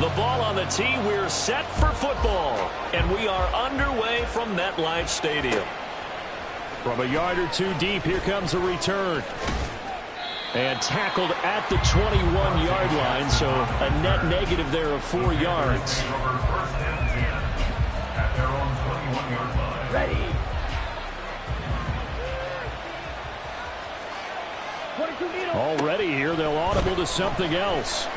The ball on the tee. We're set for football. And we are underway from MetLife Stadium. From a yard or two deep, here comes a return. And tackled at the 21-yard line, so a net negative there of 4 yards. Ready. Already here, they'll audible to something else.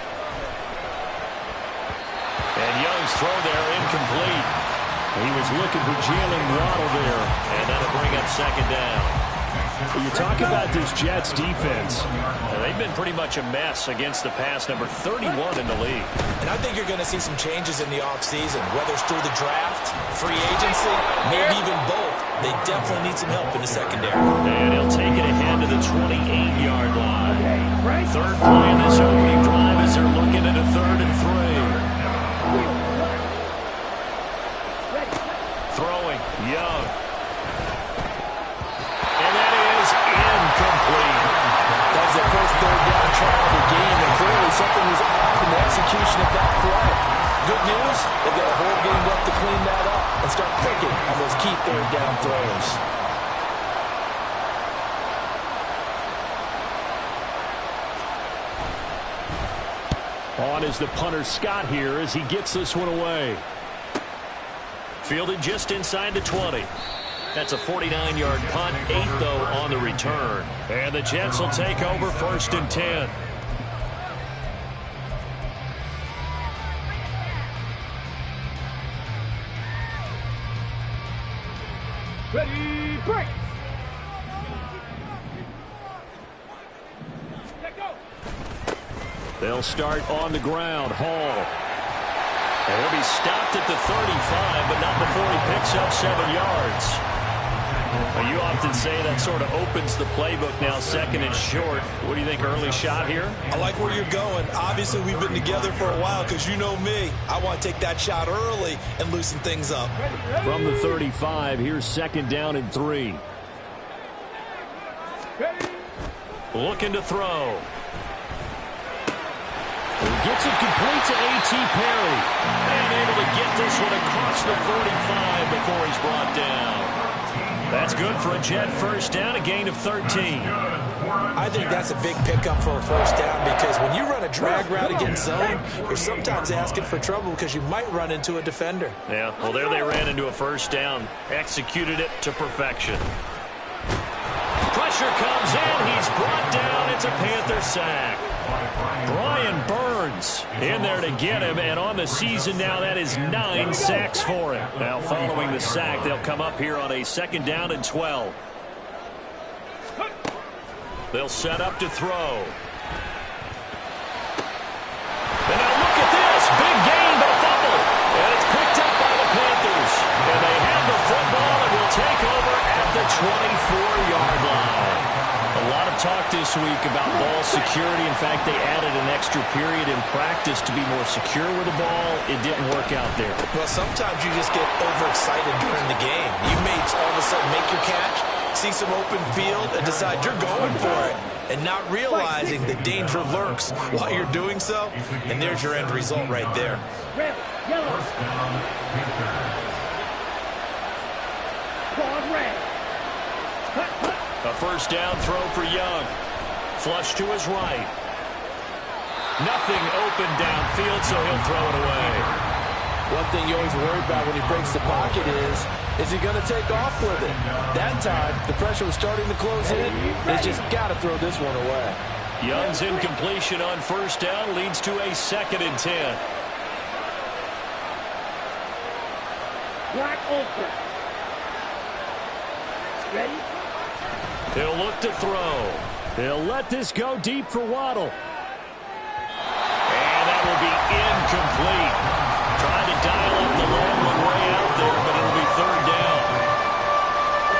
And Young's throw there incomplete. He was looking for Jalen Waddle there, and that'll bring up second down. You talk about this Jets defense. They've been pretty much a mess against the pass, number 31 in the league. And I think you're going to see some changes in the offseason, whether it's through the draft, free agency, maybe even both. They definitely need some help in the secondary. And he'll take it ahead to the 28-yard line. Third play in this opening drive as they're looking at a 3rd and 3. Throwing, Young. That's the first third down try of the game, and clearly something was off in the execution of that play. Good news, they've got a whole game left to clean that up and start clicking on those key third down throws. On is the punter Scott here as he gets this one away. Fielded just inside the 20. That's a 49-yard punt, 8 though on the return. And the Jets will take over 1st and 10. Ready, break. They'll start on the ground. Hall. And he'll be stopped at the 35, but not before he picks up 7 yards. Well, you often say that sort of opens the playbook now, 2nd and short. What do you think, early shot here? I like where you're going. Obviously, we've been together for a while because you know me. I want to take that shot early and loosen things up. From the 35, here's 2nd down and 3. Looking to throw. He gets it complete to A.T. Perry. And able to get this one across the 45 before he's brought down. That's good for a Jet first down, a gain of 13. I think that's a big pickup for a first down because when you run a drag route against zone, you're sometimes asking for trouble because you might run into a defender. Yeah, well, there they ran into a first down. Executed it to perfection. Pressure comes in. He's brought down. It's a Panther sack. Brian Burns in there to get him, and on the season now, that is 9 sacks for him. Now, following the sack, they'll come up here on a 2nd down and 12. They'll set up to throw. And now look at this. Big gain, but a fumble. And it's picked up by the Panthers. And they have the football and will take over at the 24-yard line. A lot of talk this week about ball security. In fact, they added an extra period in practice to be more secure with the ball. It didn't work out there. Well, sometimes you just get overexcited during the game. You may all of a sudden make your catch, see some open field, and decide you're going for it, and not realizing the danger lurks while you're doing so. And there's your end result right there. Red, yellow. Quad red. A first down throw for Young. Flush to his right. Nothing open downfield, so he'll throw it away. One thing you always worry about when he breaks the pocket is he going to take off with it? That time, the pressure was starting to close in. He's just got to throw this one away. Young's incompletion on first down leads to a 2nd and 10. Black open. Ready? He'll look to throw. He'll let this go deep for Waddle. And that will be incomplete. Trying to dial up the long one way out there, but it'll be 3rd down.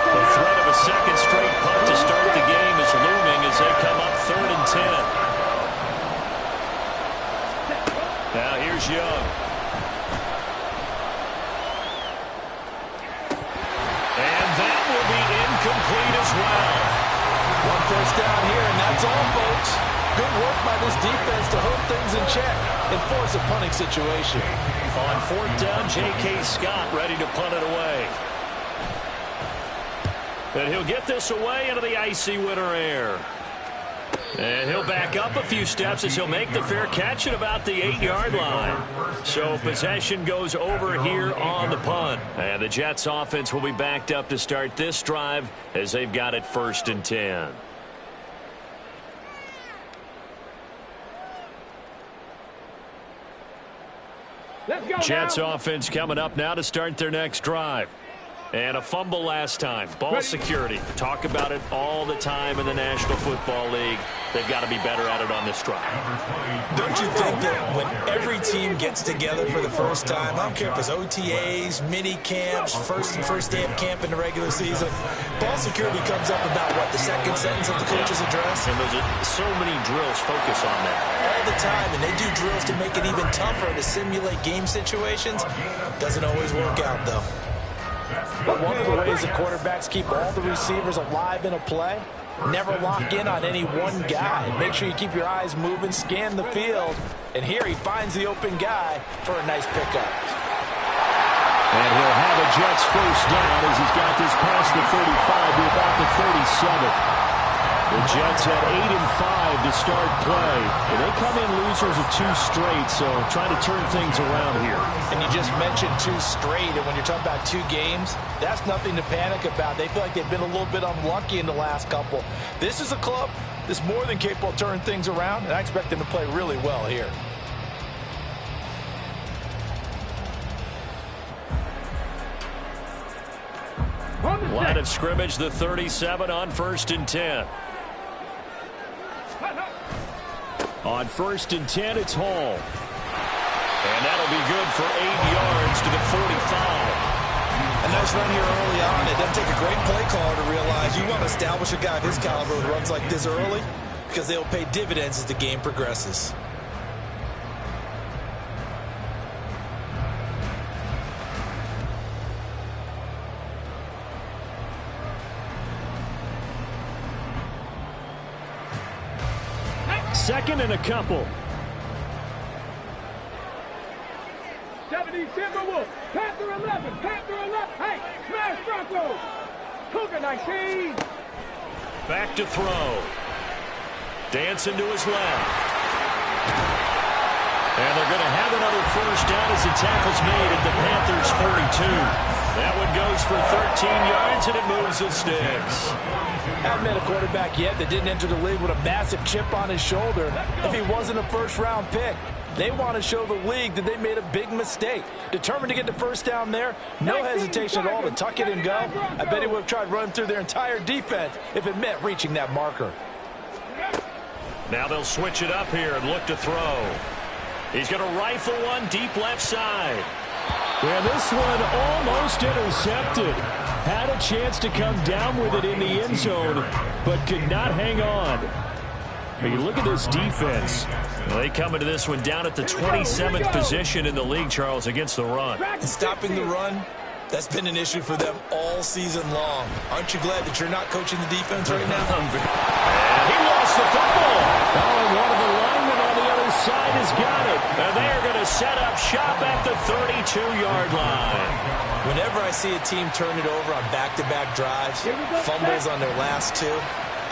The threat of a 2nd straight punt to start the game is looming as they come up 3rd and 10. Now here's Young. And that will be incomplete as well. One first down here, and that's all, folks. Good work by this defense to hold things in check and force a punting situation. On fourth down, J.K. Scott ready to punt it away. And he'll get this away into the icy winter air. And he'll back up a few steps as he'll make the fair catch at about the 8-yard line. So possession goes over here on the punt. And the Jets offense will be backed up to start this drive as they've got it 1st and 10. Let's go Jets now. offense coming up now to start their next drive. And a fumble last time. Ball security. Talk about it all the time in the National Football League. They've got to be better at it on this drive. Don't you think that when every team gets together for the first time, I don't care if it's OTAs, mini camps, first day of camp in the regular season, ball security comes up about, what, the second sentence of the coach's address? And there's so many drills focus on that. All the time, and they do drills to make it even tougher to simulate game situations. Doesn't always work out, though. But one of the ways the quarterbacks keep all the receivers alive in a play, never lock in on any one guy. Make sure you keep your eyes moving, scan the field, and here he finds the open guy for a nice pickup. And he'll have a Jets first down as he's got this past the 35 to about the 37. The Jets had 8 and 5 to start play. And they come in losers of 2 straight, so trying to turn things around here. And you just mentioned 2 straight, and when you're talking about 2 games, that's nothing to panic about. They feel like they've been a little bit unlucky in the last couple. This is a club that's more than capable of turning things around, and I expect them to play really well here. Line of scrimmage, the 37 on 1st and 10. On 1st and 10, it's Hall. And that'll be good for 8 yards to the 45. A nice run here early on. It doesn't take a great play caller to realize you want to establish a guy of his caliber who runs like this early because they'll pay dividends as the game progresses. Second and a couple. 70 Timberwolves. Panther 11. Panther 11. Hey, smash Broncos. Cougar 19. Back to throw. Dancing to his left. And they're going to have another first down as the tackle's made at the Panthers' 42. That one goes for 13 yards, and it moves the sticks. Haven't met a quarterback yet that didn't enter the league with a massive chip on his shoulder if he wasn't a first-round pick. They want to show the league that they made a big mistake. Determined to get the first down there, no hesitation at all to tuck it and go. I bet he would have tried running through their entire defense if it meant reaching that marker. Now they'll switch it up here and look to throw. He's going to rifle one deep left side. And this one almost intercepted. Had a chance to come down with it in the end zone, but could not hang on. But you look at this defense. Well, they come into this one down at the 27th position in the league, Charles, against the run. And stopping the run, that's been an issue for them all season long. Aren't you glad that you're not coaching the defense right now? And he lost the football. Oh, and one of the linemen on the other side has got it. And they are going to set up shop at the 32-yard line. Whenever I see a team turn it over on back-to-back drives, fumbles on their last 2,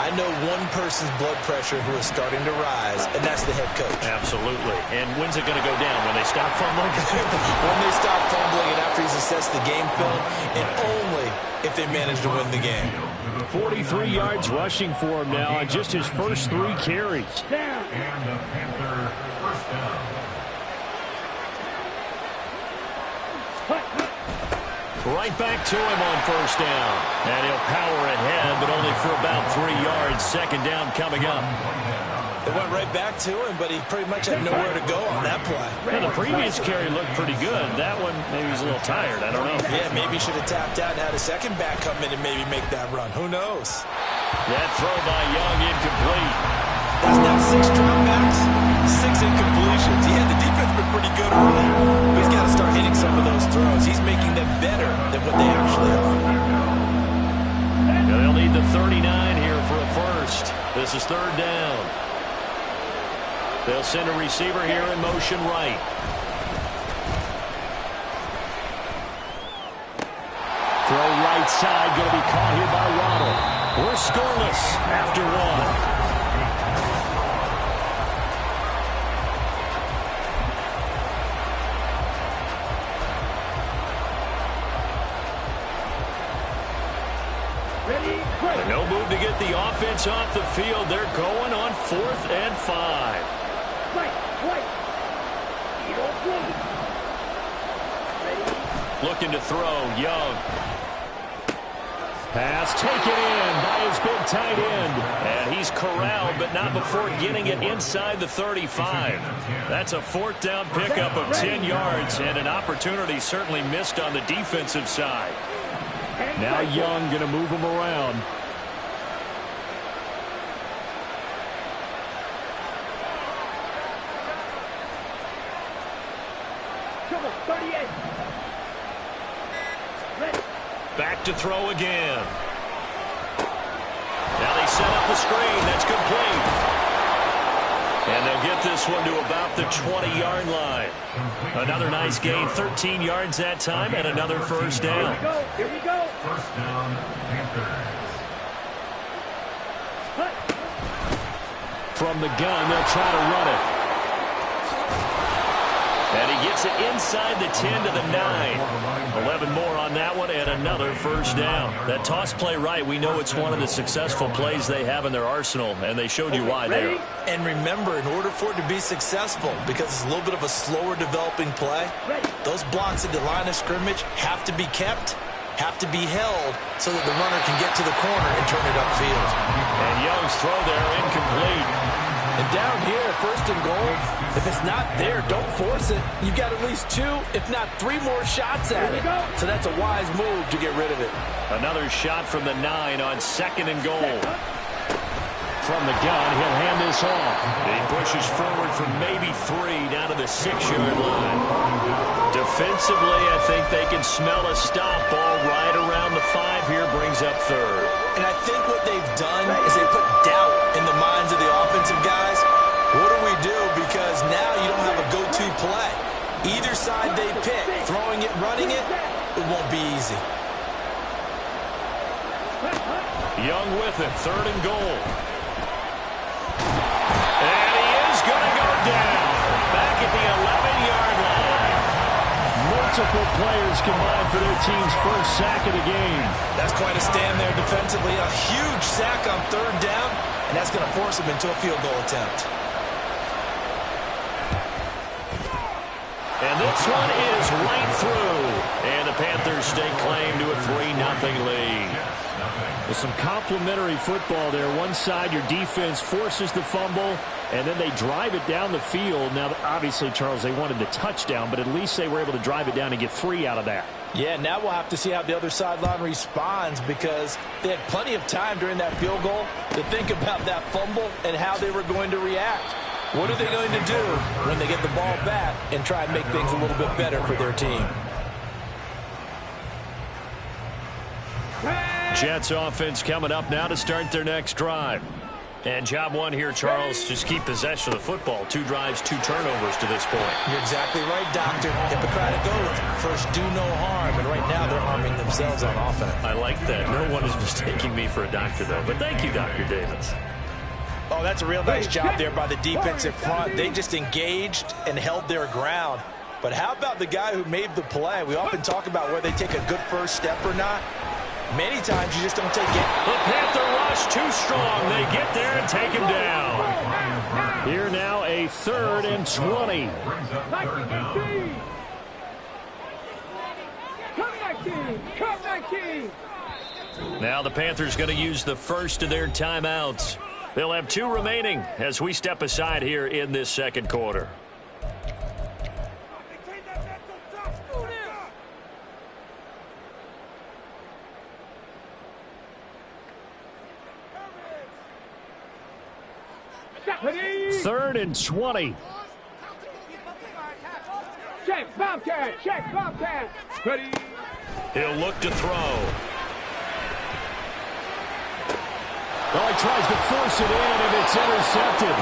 I know one person's blood pressure who is starting to rise, and that's the head coach. Absolutely. And when's it going to go down? When they stop fumbling? When they stop fumbling and after he's assessed the game film, and only if they manage to win the game. 43 yards rushing for him now on just his first 3 carries. Down. And the Panther first down. Right back to him on first down. And he'll power ahead, but only for about 3 yards. Second down coming up. They went right back to him, but he pretty much had nowhere to go on that play. Yeah, the previous carry looked pretty good. That one, maybe he's a little tired. I don't know. Yeah, maybe he should have tapped out and had a second back come in and maybe make that run. Who knows? That throw by Young incomplete. That's now 6 dropbacks, 6 incompletions. Yeah, the defense has been pretty good early, but he's got to start hitting some of those throws. He's making them better than what they actually are. Yeah, they'll need the 39 here for a first. This is third down. They'll send a receiver here in motion right. Throw right side, going to be caught here by Waddle. We're scoreless after one. No move to get the offense off the field. They're going on 4th and 5. Looking to throw. Young. Pass taken in by his big tight end. And he's corralled, but not before getting it inside the 35. That's a 4th down pickup of 10 yards, and an opportunity certainly missed on the defensive side. Now Young going to move him around. Back to throw again. Now they set up the screen. That's complete. And they'll get this one to about the 20-yard line. Another nice gain, 13 yards that time, and another first down. Here we go. First down, Panthers. From the gun, they'll try to run it. And he gets it inside the 10 to the 9. 11 more on that one, and another first down. That toss play right, we know it's one of the successful plays they have in their arsenal, and they showed you why there. And remember, in order for it to be successful, because it's a little bit of a slower developing play, those blocks at the line of scrimmage have to be kept, have to be held, so that the runner can get to the corner and turn it upfield. And Young's throw there incomplete. And down here, 1st and goal, if it's not there, don't force it. You've got at least 2, if not 3 more shots at it. So that's a wise move to get rid of it. Another shot from the 9 on 2nd and goal. From the gun, he'll hand this off. He pushes forward for maybe 3 down to the 6-yard line. Defensively, I think they can smell a stop ball right around the 5 here, brings up 3rd. And I think what they've done is they put doubt in the minds of the offensive guys. What do we do? Because now you don't have a go-to play. Either side they pick, throwing it, running it, it won't be easy. Young with it, 3rd and goal. And he is going to go down. Back at the 11-yard line. Multiple players combined for their team's first sack of the game. That's quite a stand there defensively. A huge sack on 3rd down, and that's going to force them into a field goal attempt. And this one is right through. And the Panthers stake claim to a 3-0 lead. With some complimentary football there. One side, your defense forces the fumble, and then they drive it down the field. Now, obviously, Charles, they wanted the touchdown, but at least they were able to drive it down and get 3 out of that. Yeah, now we'll have to see how the other sideline responds, because they had plenty of time during that field goal to think about that fumble and how they were going to react. What are they going to do when they get the ball back and try and make things a little bit better for their team? Jets offense coming up now to start their next drive. And job one here, Charles, just keep possession of the football. 2 drives, 2 turnovers to this point. You're exactly right, Doctor. Hippocratic oath. First, do no harm. And right now, they're harming themselves on offense. I like that. No one is mistaking me for a doctor, though. But thank you, Dr. Davis. Oh, that's a real nice job there by the defensive front. They just engaged and held their ground. But how about the guy who made the play? We often talk about whether they take a good first step or not. Many times you just don't take it. The Panther rush too strong. They get there and take him down. Here now a 3rd and 20. Come 19. Now the Panthers going to use the first of their timeouts. They'll have 2 remaining as we step aside here in this second quarter. Third and 20. Check, Bobcat. Check, Bobcat. Ready. He'll look to throw. Well, he tries to force it in, and it's intercepted.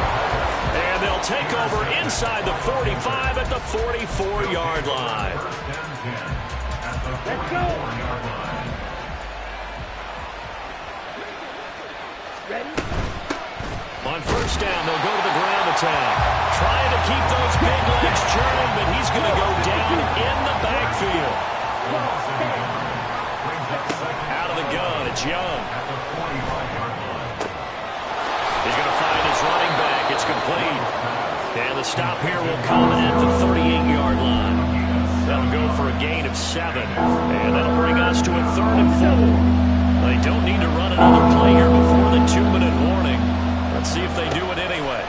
And they'll take over inside the 45 at the 44-yard line. Let's go. Ready? On first down, they'll go to the ground attack. Trying to keep those big legs churning, but he's going to go down in the backfield. Out of the gun, it's Young. He's going to find his running back. It's complete. And the stop here will come at the 38-yard line. That'll go for a gain of 7. And that'll bring us to a 3rd and 4. They don't need to run another play here before the 2-minute warning. Let's see if they do it anyway.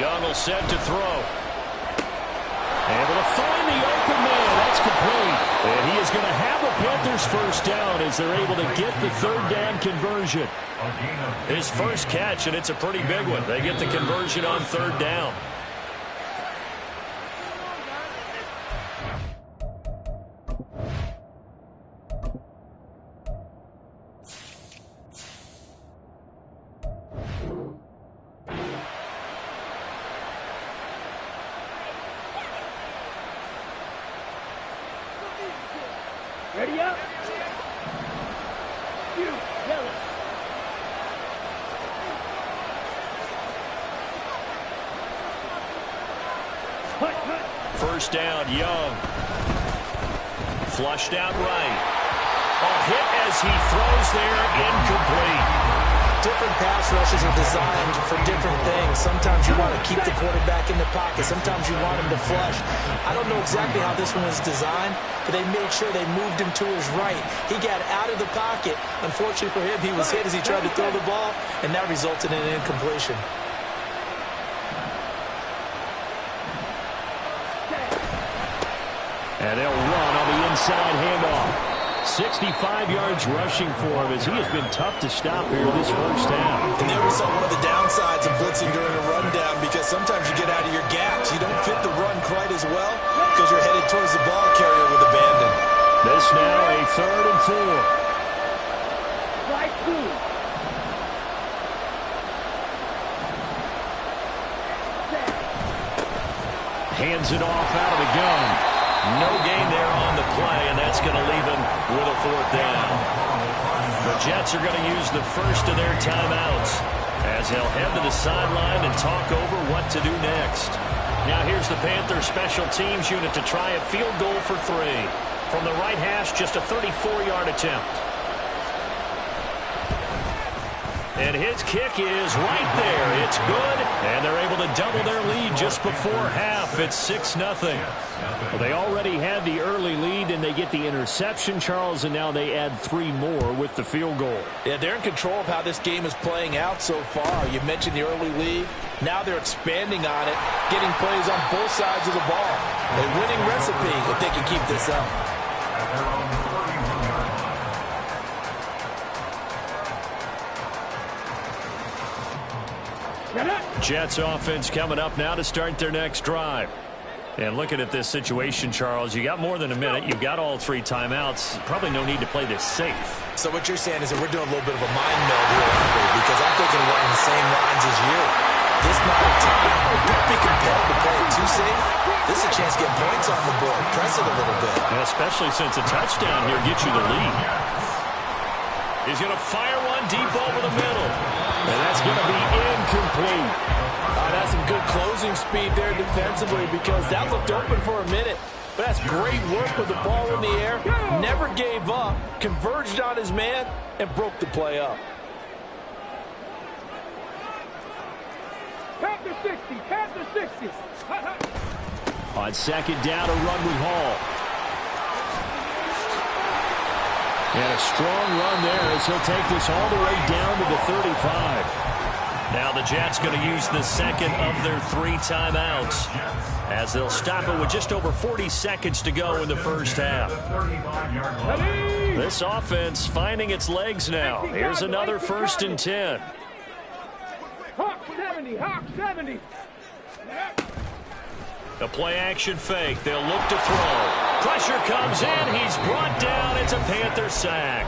Young will set to throw. Able to find the open man. That's complete. And he is going to have the Panthers first down as they're able to get the 3rd down conversion. His first catch, and it's a pretty big one. They get the conversion on 3rd down. Ready up. You, yellow. First down, Young. Flushed out right. A hit as he throws there, incomplete. Different pass rushes are designed for different things. Sometimes you want to keep the quarterback in the pocket. Sometimes you want him to flush. I don't know exactly how this one was designed, but they made sure they moved him to his right. He got out of the pocket. Unfortunately for him, he was hit as he tried to throw the ball, and that resulted in an incompletion. And they'll run on the inside handoff. 65 yards rushing for him as he has been tough to stop here this first half. And there we saw one of the downsides of blitzing during a rundown, because sometimes you get out of your gaps. You don't fit the run quite as well because you're headed towards the ball carrier with abandon. This now a 3rd and 4. Right through. Hands it off out of the gun. No gain there on the play, and that's going to leave him with a 4th down. The Jets are going to use the first of their timeouts as they'll head to the sideline and talk over what to do next. Now here's the Panthers special teams unit to try a field goal for 3. From the right hash, just a 34-yard attempt. And his kick is right there. It's good, and they're able to double their lead just before half. It's 6-0. Well, they already had the early lead, and they get the interception, Charles, and now they add 3 more with the field goal. Yeah, they're in control of how this game is playing out so far. You mentioned the early lead. Now they're expanding on it, getting plays on both sides of the ball. A winning recipe if they can keep this up. Jets offense coming up now to start their next drive. And looking at this situation, Charles, you got more than a minute. You've got all 3 timeouts. Probably no need to play this safe. So what you're saying is that we're doing a little bit of a mind meld here, because I'm thinking along the same lines as you. This amount of time, don't be compelled to play it too safe. This is a chance to get points on the board. Press it a little bit. And especially since a touchdown here gets you the lead. He's going to fire one deep over the middle. And that's going to be incomplete. That's some good closing speed there defensively, because that looked open for a minute. But that's great work with the ball in the air. Never gave up, converged on his man, and broke the play up. Panther 60, Panther 60. On second down, a run with Hall. And a strong run there as he'll take this all the way down to the 35. Now the Jets going to use the second of their 3 timeouts as they'll stop it with just over 40 seconds to go in the first half. This offense finding its legs now. Here's another 1st and 10. Hawk 70, Hawk 70. A play-action fake. They'll look to throw. Pressure comes in. He's brought down. It's a Panther sack.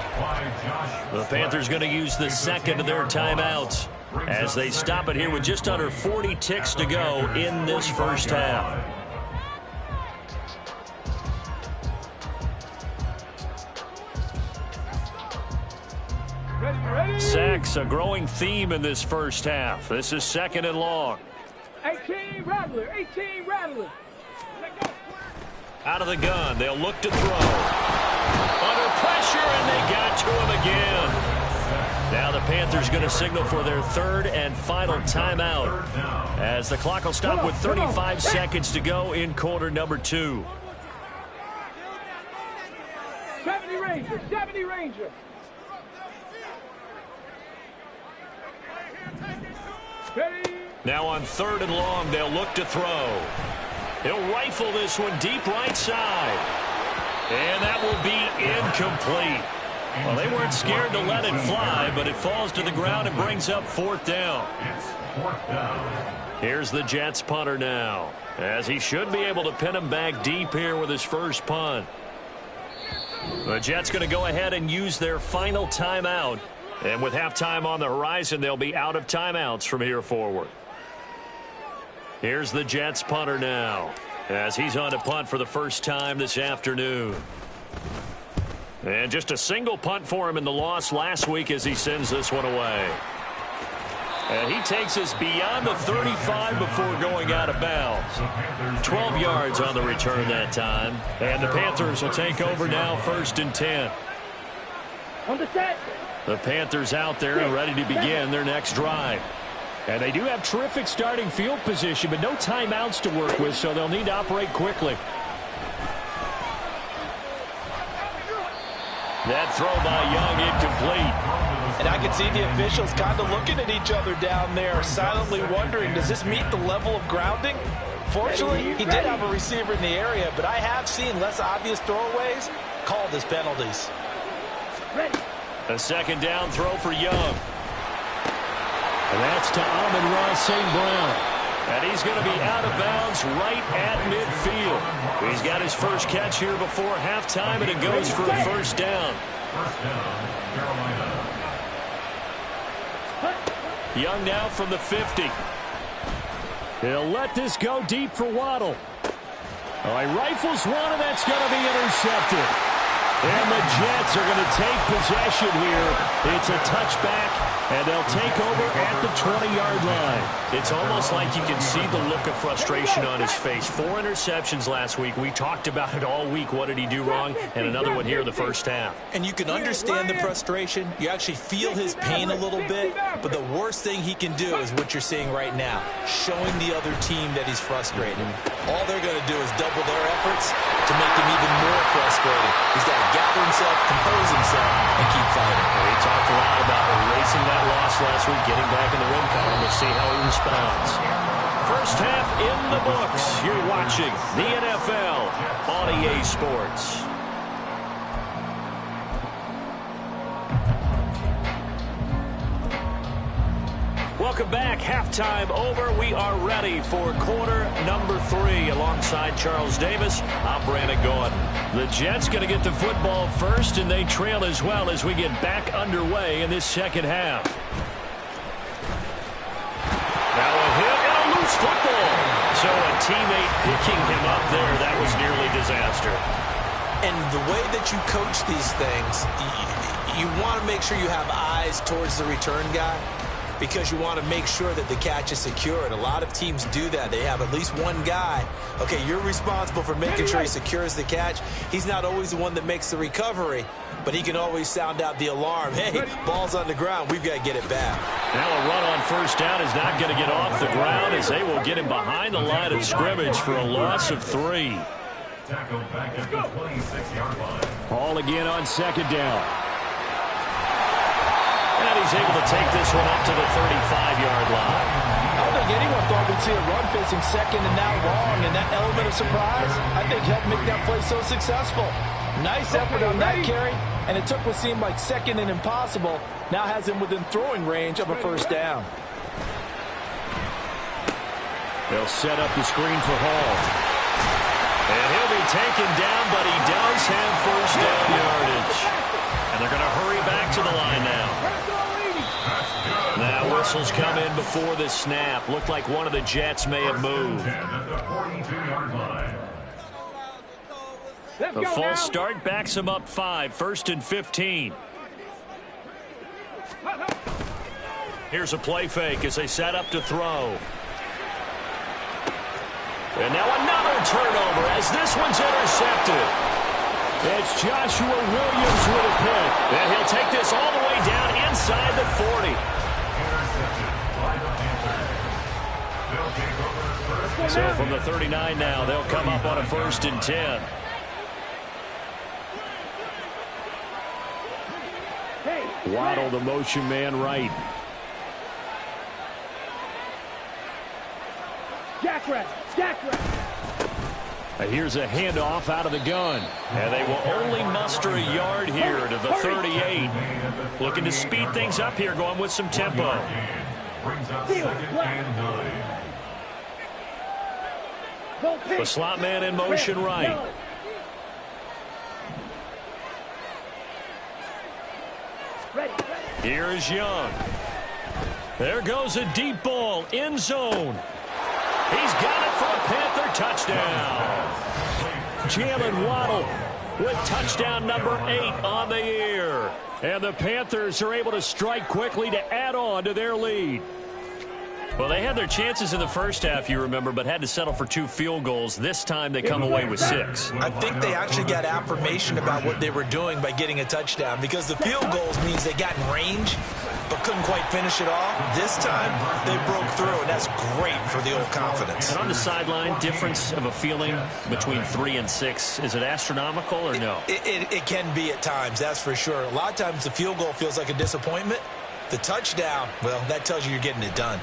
The Panthers going to use the second of their timeouts as they stop it here with just under 40 ticks to go in this first half. Sacks, a growing theme in this first half. This is 2nd and long. 18 Rattler, 18 Rattler. Out of the gun, they'll look to throw. Under pressure, and they got to him again. Now the Panthers going to signal for their 3rd and final timeout, as the clock will stop with 35 seconds to go in quarter number 2. 70 Ranger, 70 Ranger. Now on 3rd and long, they'll look to throw. He'll rifle this one deep right side. And that will be incomplete. Well, they weren't scared to let it fly, but it falls to the ground and brings up 4th down. Here's the Jets punter now, as he should be able to pin him back deep here with his first punt. The Jets going to go ahead and use their final timeout. And with halftime on the horizon, they'll be out of timeouts from here forward. Here's the Jets punter now, as he's on to punt for the first time this afternoon. And just a single punt for him in the loss last week as he sends this one away. And he takes us beyond the 35 before going out of bounds. 12 yards on the return that time. And the Panthers will take over now, 1st and 10. On the set. The Panthers out there and ready to begin their next drive. And they do have terrific starting field position, but no timeouts to work with, so they'll need to operate quickly. That throw by Young incomplete. And I can see the officials kind of looking at each other down there, silently wondering, does this meet the level of grounding? Fortunately, he did have a receiver in the area, but I have seen less obvious throwaways called as penalties. A 2nd down throw for Young. And that's to Amon-Ra St. Brown. And he's going to be out of bounds right at midfield. He's got his first catch here before halftime, and it goes for a 1st down. Young now from the 50. He'll let this go deep for Waddle. Oh, he rifles one, and that's going to be intercepted. And the Jets are going to take possession here. It's a touchback. And they'll take over at the 20-yard line. It's almost like you can see the look of frustration on his face. 4 interceptions last week. We talked about it all week. What did he do wrong? And another one here in the first half. And you can understand the frustration. You actually feel his pain a little bit. But the worst thing he can do is what you're seeing right now, showing the other team that he's frustrated. All they're going to do is double their efforts to make him even more frustrated. He's got to gather himself, compose himself, and keep fighting. He talked a lot about erasing that loss last week, getting back in the win column. We'll see how he responds. First half in the books. You're watching the NFL on EA Sports. Welcome back. Halftime over. We are ready for quarter number 3. Alongside Charles Davis, I'm Brandon Gordon. The Jets going to get the football first, and they trail as well as we get back underway in this second half. Now a hit and a loose football. So a teammate picking him up there. That was nearly disaster. And the way that you coach these things, you want to make sure you have eyes towards the return guy, because you want to make sure that the catch is secure. And a lot of teams do that. They have at least one guy. Okay, you're responsible for making sure he secures the catch. He's not always the one that makes the recovery, but he can always sound out the alarm. Hey, ball's on the ground. We've got to get it back. Now a run on first down is not going to get off the ground, as they will get him behind the line of scrimmage for a loss of 3. Tackled back at the 26-yard line. Ball again on 2nd down. And he's able to take this one up to the 35-yard line. I don't think anyone thought we'd see a run facing 2nd and now long, and that element of surprise, I think, helped make that play so successful. Nice effort on that carry, and it took what seemed like 2nd and impossible, now has him within throwing range of a 1st down. They'll set up the screen for Hall. And he'll be taken down, but he does have 1st down yardage. And they're going to hurry back to the line now. Now we're whistles come in before the snap. Looked like one of the Jets may have moved. The false start backs him up 5, 1st and 15. Here's a play fake as they set up to throw. And now another turnover as this one's intercepted. It's Joshua Williams with a pick. And he'll take this all the way down inside the 40. So from the 39 now, they'll come up on a 1st and 10. Waddle, the motion man right. Here's a handoff out of the gun. And they will only muster a yard here to the 38. Looking to speed things up here, going with some tempo. The slot man in motion right. Here's Young. There goes a deep ball, end zone. He's got it for a Panther touchdown. Jalen Waddle with touchdown number 8 on the year. And the Panthers are able to strike quickly to add on to their lead. Well, they had their chances in the first half, you remember, but had to settle for 2 field goals. This time they come away with 6. I think they actually got affirmation about what they were doing by getting a touchdown, because the field goals means they got in range but couldn't quite finish it off. This time they broke through, and that's great for the old confidence. And on the sideline, difference of a feeling between 3 and 6, is it astronomical or no? It can be at times, that's for sure. A lot of times the field goal feels like a disappointment. The touchdown, well, that tells you you're getting it done.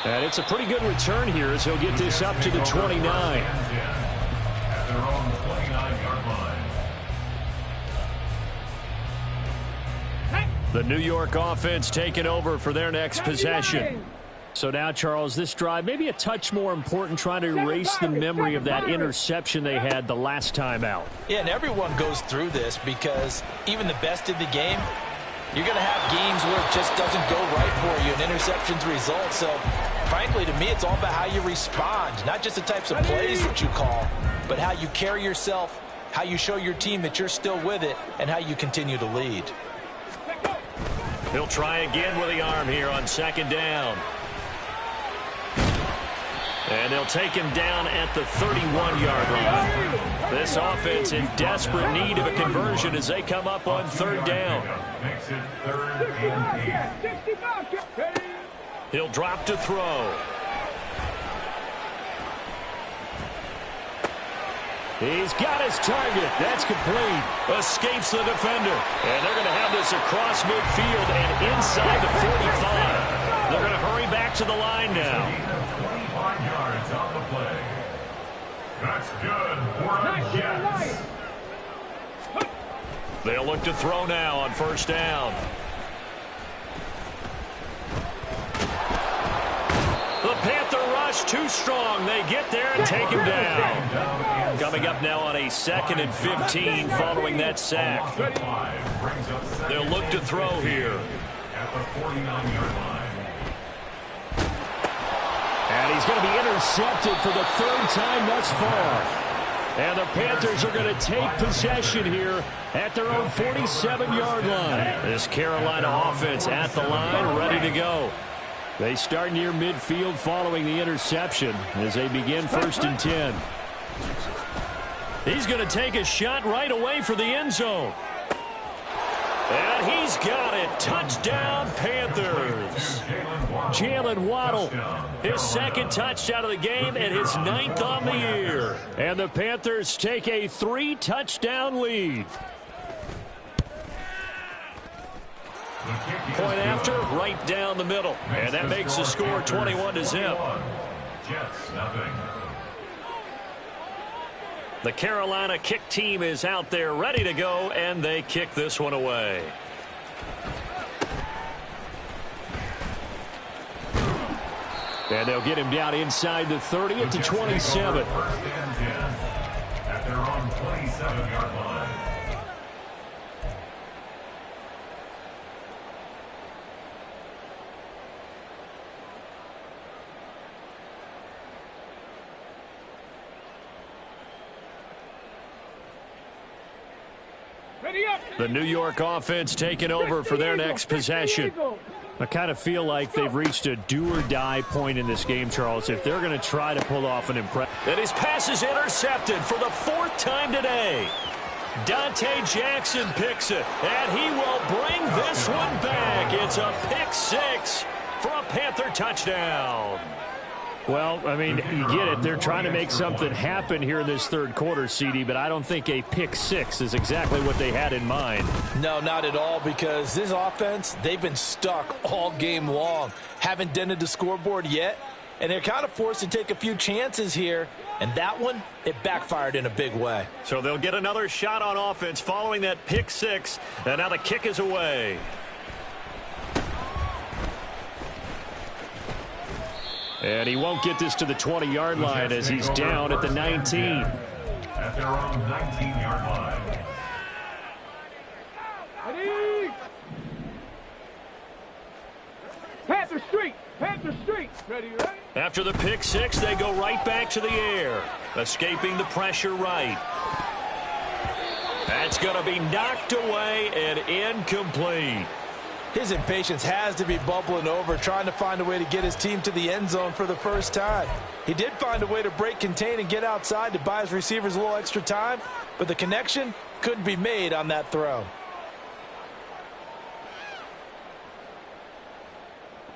And it's a pretty good return here as he'll get this up to the 29. The New York offense taking over for their next possession. So now, Charles, this drive maybe a touch more important, trying to erase the memory of that interception they had the last time out. Yeah, and everyone goes through this because even the best in the game, you're going to have games where it just doesn't go right for you, and interceptions result. So, frankly, to me, it's all about how you respond, not just the types of plays that you call, but how you carry yourself, how you show your team that you're still with it, and how you continue to lead. He'll try again with the arm here on 2nd down. And they'll take him down at the 31-yard line. This offense in desperate need of a conversion as they come up on 3rd down. Makes it 3rd and 8. He'll drop to throw. He's got his target. That's complete. Escapes the defender. And they're going to have this across midfield and inside the 45. They're going to hurry back to the line now. 25 yards on the play. That's good for the Jets. They'll look to throw now on 1st down. The Panther rush too strong. They get there and take him down. Coming up now on a 2nd and 15 following that sack. They'll look to throw here. At the 49-yard line. And he's going to be intercepted for the 3rd time thus far. And the Panthers are going to take possession here at their own 47-yard line. This Carolina offense at the line, ready to go. They start near midfield following the interception as they begin 1st and 10. He's going to take a shot right away for the end zone. And he's got it. Touchdown, Panthers. Jalen Waddle, his 2nd touchdown of the game and his 9th on the year. And the Panthers take a 3-touchdown lead. Point after, right down the middle. And that makes the score 21-0. Jets, nothing. The Carolina kick team is out there ready to go, and they kick this one away. And they'll get him down inside the 30 at the 27. At their own 27-yard line. Ready up. The New York offense taking over for their next possession. I kind of feel like they've reached a do-or-die point in this game, Charles, if they're going to try to pull off an impressive. And his pass is intercepted for the 4th time today. Dante Jackson picks it, and he will bring this one back. It's a pick 6 for a Panther touchdown. Well, I mean, you get it. They're trying to make something happen here in this third quarter, CD, but I don't think a pick 6 is exactly what they had in mind. No, not at all, because this offense, they've been stuck all game long. Haven't dented the scoreboard yet, and they're kind of forced to take a few chances here, and that one, it backfired in a big way. So they'll get another shot on offense following that pick 6, and now the kick is away. And he won't get this to the 20-yard line as he's down at the 19. At their own 19-yard line. Ready. Panther Street. Panther Street. Ready, right? After the pick 6, they go right back to the air, escaping the pressure right. That's going to be knocked away and incomplete. His impatience has to be bubbling over, trying to find a way to get his team to the end zone for the first time. He did find a way to break contain and get outside to buy his receivers a little extra time, but the connection couldn't be made on that throw.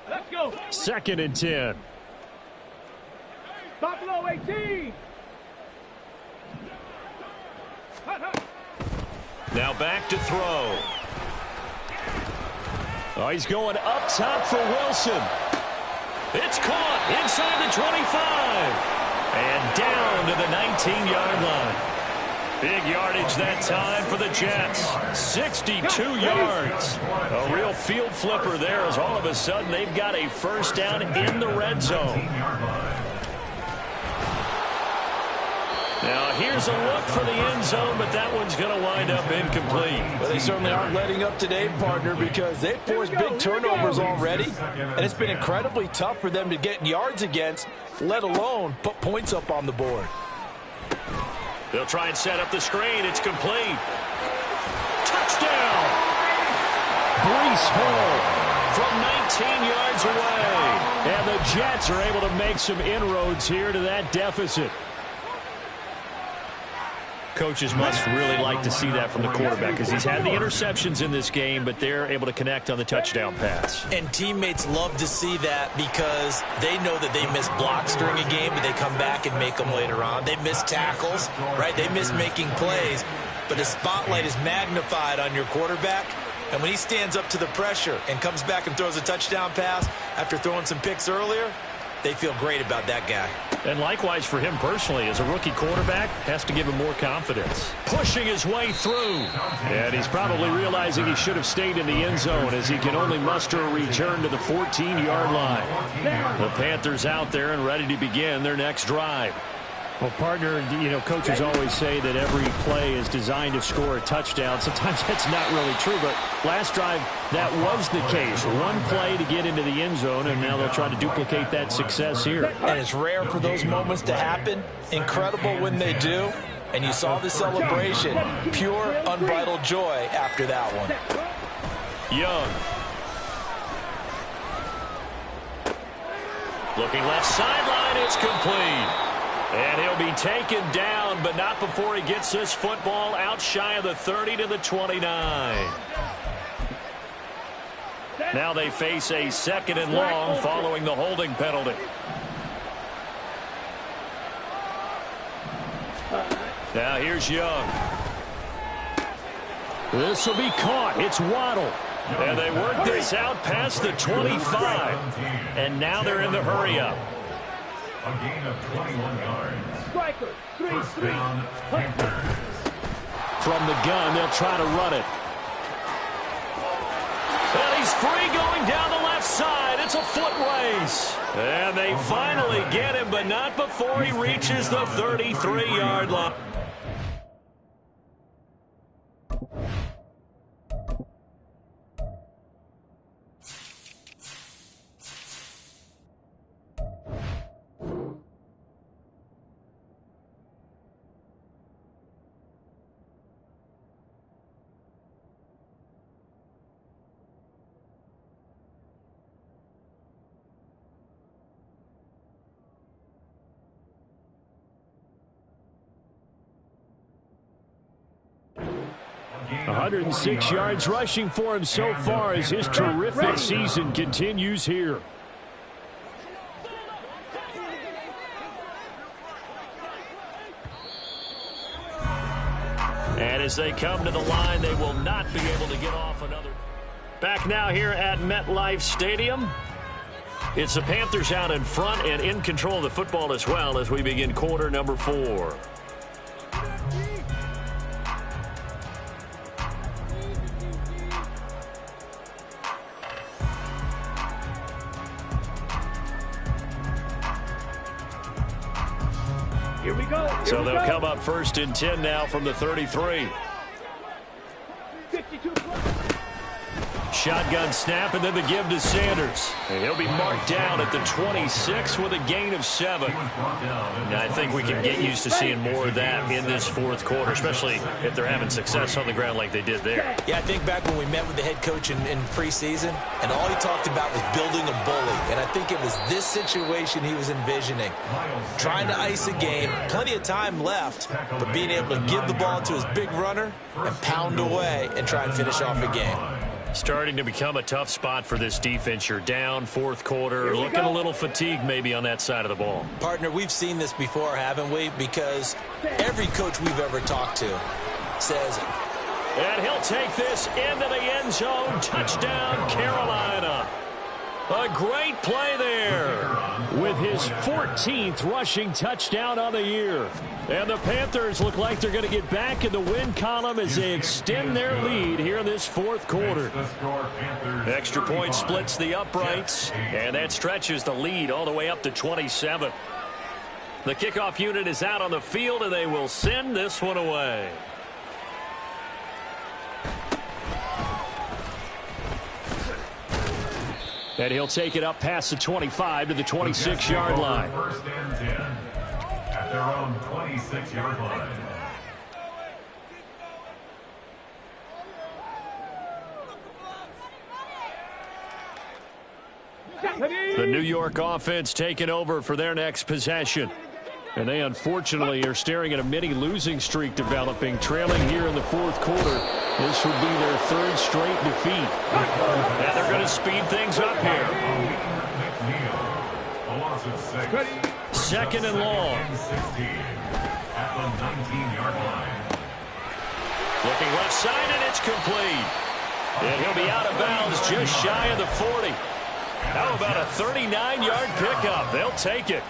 Let's go. 2nd and 10. Buffalo 18. Hut, hut. Now back to throw. Oh, he's going up top for Wilson. It's caught inside the 25. And down to the 19-yard line. Big yardage that time for the Jets. 62 yards. A real field flipper there as all of a sudden they've got a first down in the red zone. Now here's a look for the end zone, but that one's going to wind up incomplete. Well, they certainly aren't letting up today, partner, because they've forced big turnovers already, and it's been incredibly tough for them to get yards against, let alone put points up on the board. They'll try and set up the screen. It's complete. Touchdown! Breece Hall From 19 yards away. And the Jets are able to make some inroads here to that deficit. Coaches must really like to see that from the quarterback because he's had the interceptions in this game, but they're able to connect on the touchdown pass. And teammates love to see that because they know that they miss blocks during a game, but they come back and make them later on. They miss tackles, right? They miss making plays, but the spotlight is magnified on your quarterback. And when he stands up to the pressure and comes back and throws a touchdown pass after throwing some picks earlier, they feel great about that guy. And likewise for him personally, as a rookie quarterback, has to give him more confidence. Pushing his way through. And he's probably realizing he should have stayed in the end zone as he can only muster a return to the 14-yard line. The Panthers out there and ready to begin their next drive. Well, partner, you know, coaches always say that every play is designed to score a touchdown. Sometimes that's not really true, but last drive, that was the case. One play to get into the end zone, and now they'll try to duplicate that success here. And it's rare for those moments to happen. Incredible when they do. And you saw the celebration. Pure, unbridled joy after that one. Young. Looking left sideline, it's complete. And he'll be taken down, but not before he gets this football out shy of the 30 to the 29. Now they face a 2nd and long following the holding penalty. Now here's Young. This will be caught. It's Waddle. And they work this out past the 25. And now they're in the hurry-up. A gain of 21 yards. Striker, First down, Panthers. From the gun, they'll try to run it. And he's free going down the left side. It's a foot race. And they finally get him, but not before he reaches the 33-yard line. 106 yards rushing for him so far as his terrific season continues here. And as they come to the line, they will not be able to get off another. Back now here at MetLife Stadium. It's the Panthers out in front and in control of the football as well as we begin quarter number 4. Here we go. So they'll come up 1st and 10 now from the 33. 52. Shotgun snap and then the give to Sanders. And he'll be marked down at the 26 with a gain of 7. And I think we can get used to seeing more of that in this 4th quarter, especially if they're having success on the ground like they did there. Yeah, I think back when we met with the head coach in preseason, and all he talked about was building a bully. And I think it was this situation he was envisioning. Trying to ice a game, plenty of time left, but being able to give the ball to his big runner and pound away and try and finish off a game. Starting to become a tough spot for this defense. You're down 4th quarter, looking a little fatigued maybe on that side of the ball. Partner, we've seen this before, haven't we? Because every coach we've ever talked to says, and he'll take this into the end zone. Touchdown, Carolina. A great play there with his 14th rushing touchdown on the year. And the Panthers look like they're going to get back in the win column as they extend their lead here in this 4th quarter. Extra point splits the uprights, and that stretches the lead all the way up to 27. The kickoff unit is out on the field, and they will send this one away. And he'll take it up past the 25 to the 26-yard line. 1st and 10 at their own 26-yard line. The New York offense taking over for their next possession. And they unfortunately are staring at a mini losing streak developing, trailing here in the 4th quarter. This would be their 3rd straight defeat. And they're going to speed things up here. A loss of 6. 2nd and long. At the 19-yard line. Looking left side, and it's complete. And he'll be out of bounds just shy of the 40. How about a 39-yard pickup? They'll take it.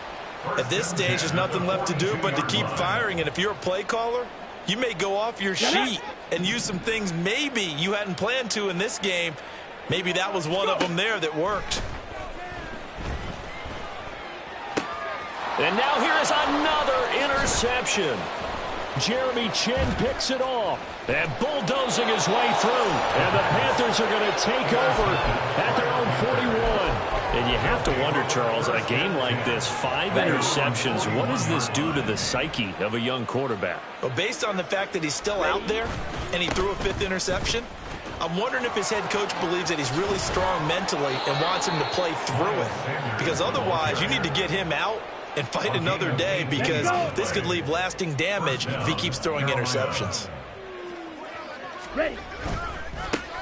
At this stage, there's nothing left to do but to keep firing. And if you're a play caller, you may go off your sheet and use some things maybe you hadn't planned to in this game. Maybe that was one of them there that worked. And now here is another interception. Jeremy Chin picks it off and bulldozing his way through. And the Panthers are going to take over at their own 41. And you have to wonder, Charles, a game like this, 5 interceptions, what does this do to the psyche of a young quarterback? Well, based on the fact that he's still out there and he threw a 5th interception, I'm wondering if his head coach believes that he's really strong mentally and wants him to play through it. Because otherwise, you need to get him out and fight another day, because this could leave lasting damage if he keeps throwing interceptions.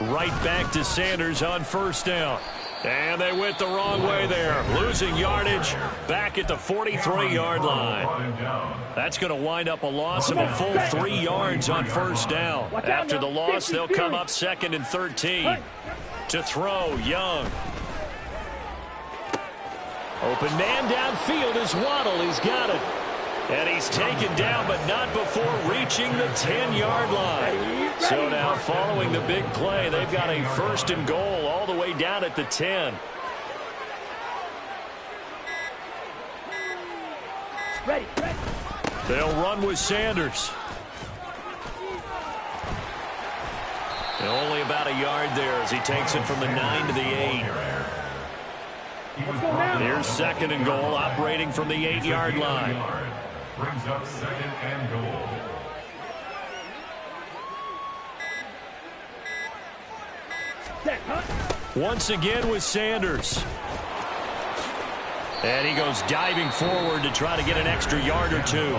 Right back to Sanders on 1st down. And they went the wrong way there. Losing yardage back at the 43-yard line. That's going to wind up a loss of a full 3 yards on 1st down. After the loss, they'll come up 2nd and 13. To throw, Young. Open man downfield is Waddle. He's got it. And he's taken down, but not before reaching the 10-yard line. So now, following the big play, they've got a 1st and goal all the way down at the 10. They'll run with Sanders. And only about a yard there as he takes it from the 9 to the 8. Here's 2nd and goal, operating from the 8-yard line. Brings up 2nd and goal. Once again with Sanders. And he goes diving forward to try to get an extra yard or 2.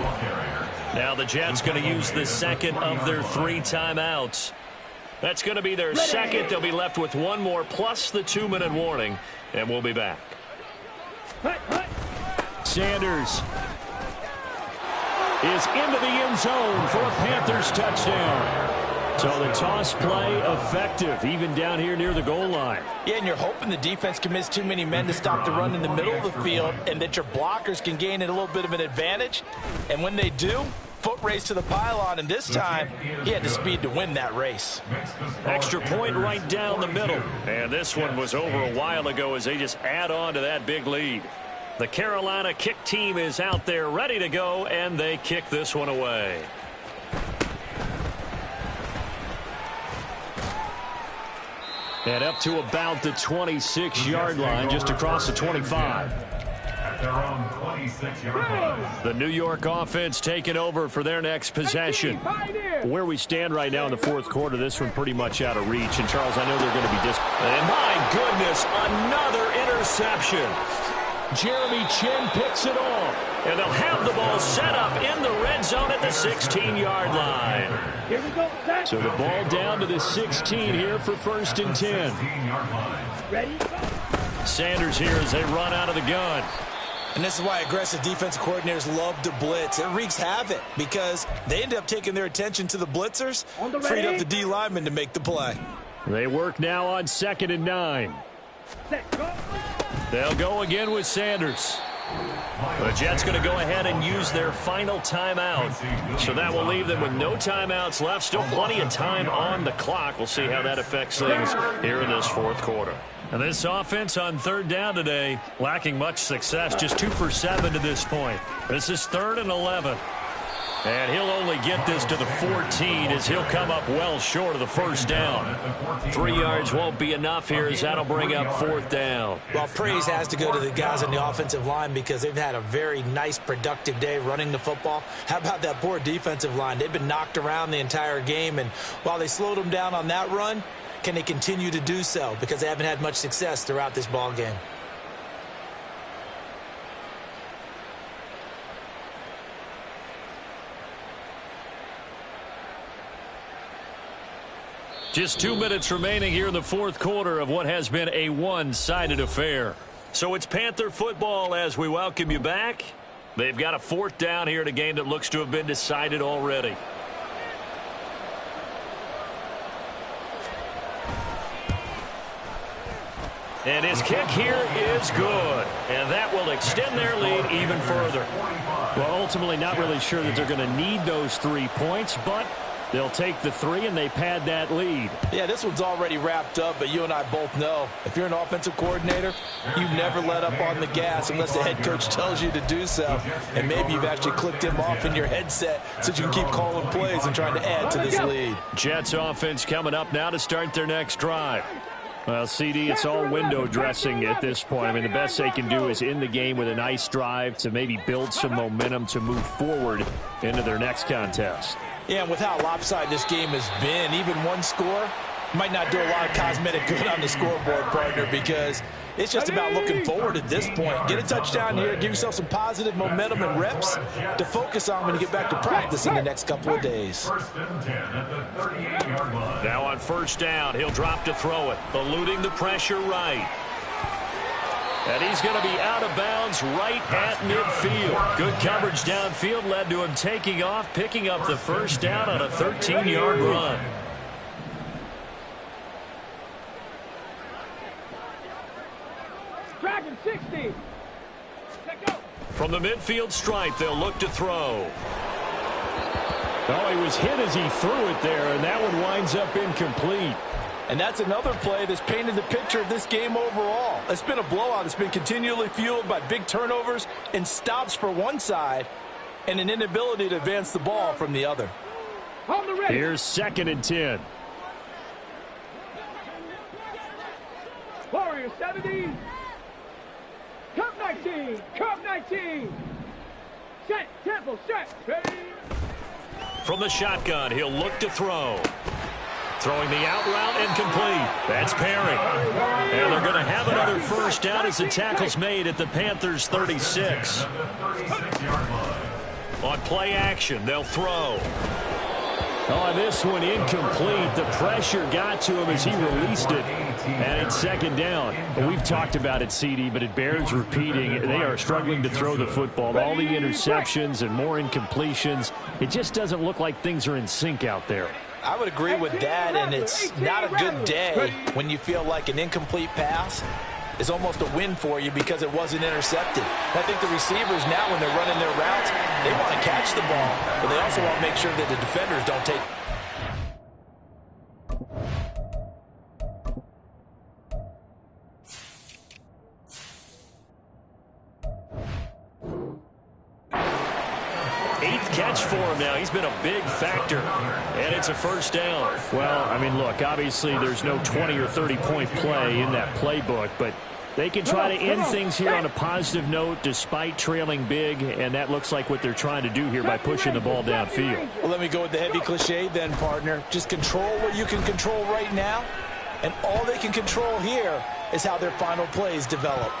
Now the Jets going to use the 2nd of their 3 timeouts. That's going to be their second. They'll be left with one more plus the 2-minute warning, and we'll be back. Sanders is into the end zone for a Panthers touchdown. So the toss play effective, even down here near the goal line. Yeah, and you're hoping the defense commits too many men to stop the run in the middle of the field and that your blockers can gain a little bit of an advantage. And when they do, foot race to the pylon, and this time he had the speed to win that race. Extra point right down the middle. And this one was over a while ago as they just add on to that big lead. The Carolina kick team is out there ready to go, and they kick this one away. And up to about the 26-yard line, just across the 25. At their own 26-yard line. The New York offense taking over for their next possession. Where we stand right now in the fourth quarter, this one pretty much out of reach. And, Charles, I know they're going to be And my goodness, another interception. Jeremy Chin picks it off. And they'll have the ball set up in the red zone at the 16-yard line. Here we go. So the ball down to the 16 here for 1st and 10. Ready? Sanders here as they run out of the gun. And this is why aggressive defensive coordinators love to blitz. It wreaks havoc because they end up taking their attention to the blitzers, freed up the D lineman to make the play. They work now on 2nd and 9. They'll go again with Sanders. The Jets going to go ahead and use their final timeout. So that will leave them with no timeouts left. Still plenty of time on the clock. We'll see how that affects things here in this fourth quarter. And this offense on 3rd down today, lacking much success. Just 2 for 7 to this point. This is 3rd and 11. And he'll only get this to the 14 as he'll come up well short of the 1st down. 3 yards won't be enough here as that'll bring up 4th down. Well, praise has to go to the guys on the offensive line because they've had a very nice, productive day running the football. How about that poor defensive line? They've been knocked around the entire game, and while they slowed them down on that run, can they continue to do so? Because they haven't had much success throughout this ball game. Just 2 minutes remaining here in the fourth quarter of what has been a one-sided affair. So it's Panther football as we welcome you back. They've got a 4th down here in a game that looks to have been decided already. And his kick here is good. And that will extend their lead even further. Well, ultimately not really sure that they're going to need those 3 points, but they'll take the 3 and they pad that lead. Yeah, this one's already wrapped up, but you and I both know if you're an offensive coordinator, you never let up on the gas unless the head coach tells you to do so. And maybe you've actually clicked him off in your headset so you can keep calling plays and trying to add to this lead. Jets offense coming up now to start their next drive. Well, CD, it's all window dressing at this point. I mean, the best they can do is in the game with a nice drive to maybe build some momentum to move forward into their next contest. Yeah, and with how lopsided this game has been, even one score might not do a lot of cosmetic good on the scoreboard, partner, because it's just about looking forward at this point. Get a touchdown here, give yourself some positive momentum and reps to focus on when you get back to practice in the next couple of days. Now on 1st down, he'll drop to throw it, eluding the pressure right. And he's going to be out of bounds right at midfield. Good coverage downfield led to him taking off, picking up the 1st down on a 13-yard run. Dragon 60. Let go. From the midfield stripe, they'll look to throw. Oh, he was hit as he threw it there, and that one winds up incomplete. And that's another play that's painted the picture of this game overall. It's been a blowout. It's been continually fueled by big turnovers and stops for one side and an inability to advance the ball from the other. On the ready. Here's 2nd and 10. Warrior 70. Cup 19. Cup 19. Set. Temple. Set. Ready. From the shotgun, he'll look to throw. Throwing the out route incomplete. That's Perry. And they're going to have another 1st down as the tackle's made at the Panthers' 36. On play action, they'll throw. Oh, this one incomplete. The pressure got to him as he released it, and it's second down. But we've talked about it, CD, but it bears repeating. They are struggling to throw the football. All the interceptions and more incompletions. It just doesn't look like things are in sync out there. I would agree with that, and it's not a good day when you feel like an incomplete pass is almost a win for you because it wasn't intercepted. I think the receivers now, when they're running their routes, they want to catch the ball, but they also want to make sure that the defenders don't take. Eighth catch for him now. He's been a big factor, and it's a first down. Well, I mean, look, obviously there's no 20 or 30-point play in that playbook, but they can try to end things here on a positive note despite trailing big, and that looks like what they're trying to do here by pushing the ball downfield. Well, let me go with the heavy cliche then, partner. Just control what you can control right now, and all they can control here is how their final plays develop.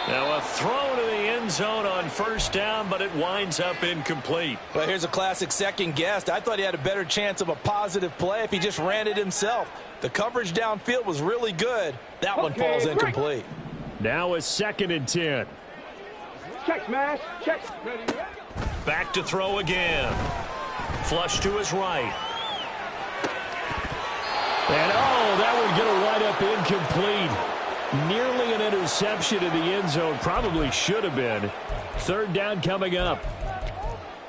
Now a throw to the end zone on first down, but it winds up incomplete. Well, here's a classic second guess. I thought he had a better chance of a positive play if he just ran it himself. The coverage downfield was really good. That one falls incomplete. Now a 2nd and 10. Check, smash. Check. Back to throw again. Flush to his right. And oh, that would get a wind up incomplete. Nearly an interception in the end zone. Probably should have been. Third down coming up.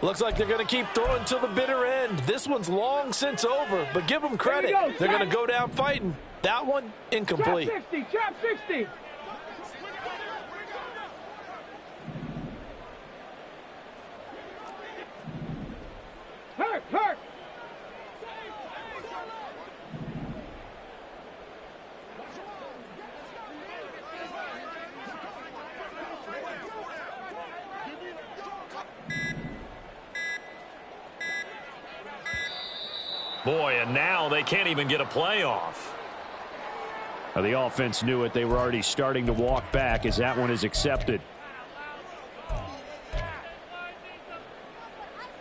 Looks like they're going to keep throwing till the bitter end. This one's long since over, but give them credit. They're going to go down fighting. That one, incomplete. Trap 60, trap 60. Hurt, hurt. Boy, and now they can't even get a play off. Now, the offense knew it. They were already starting to walk back as that one is accepted.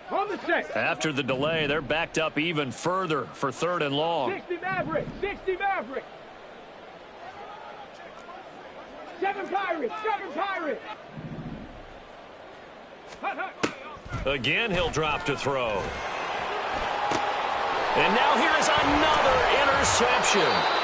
On the set. After the delay, they're backed up even further for 3rd and long. 60 Maverick, 60 Maverick. 7 Pirates, 7 Pirates. Hut, hut. Again, he'll drop to throw. And now here is another interception.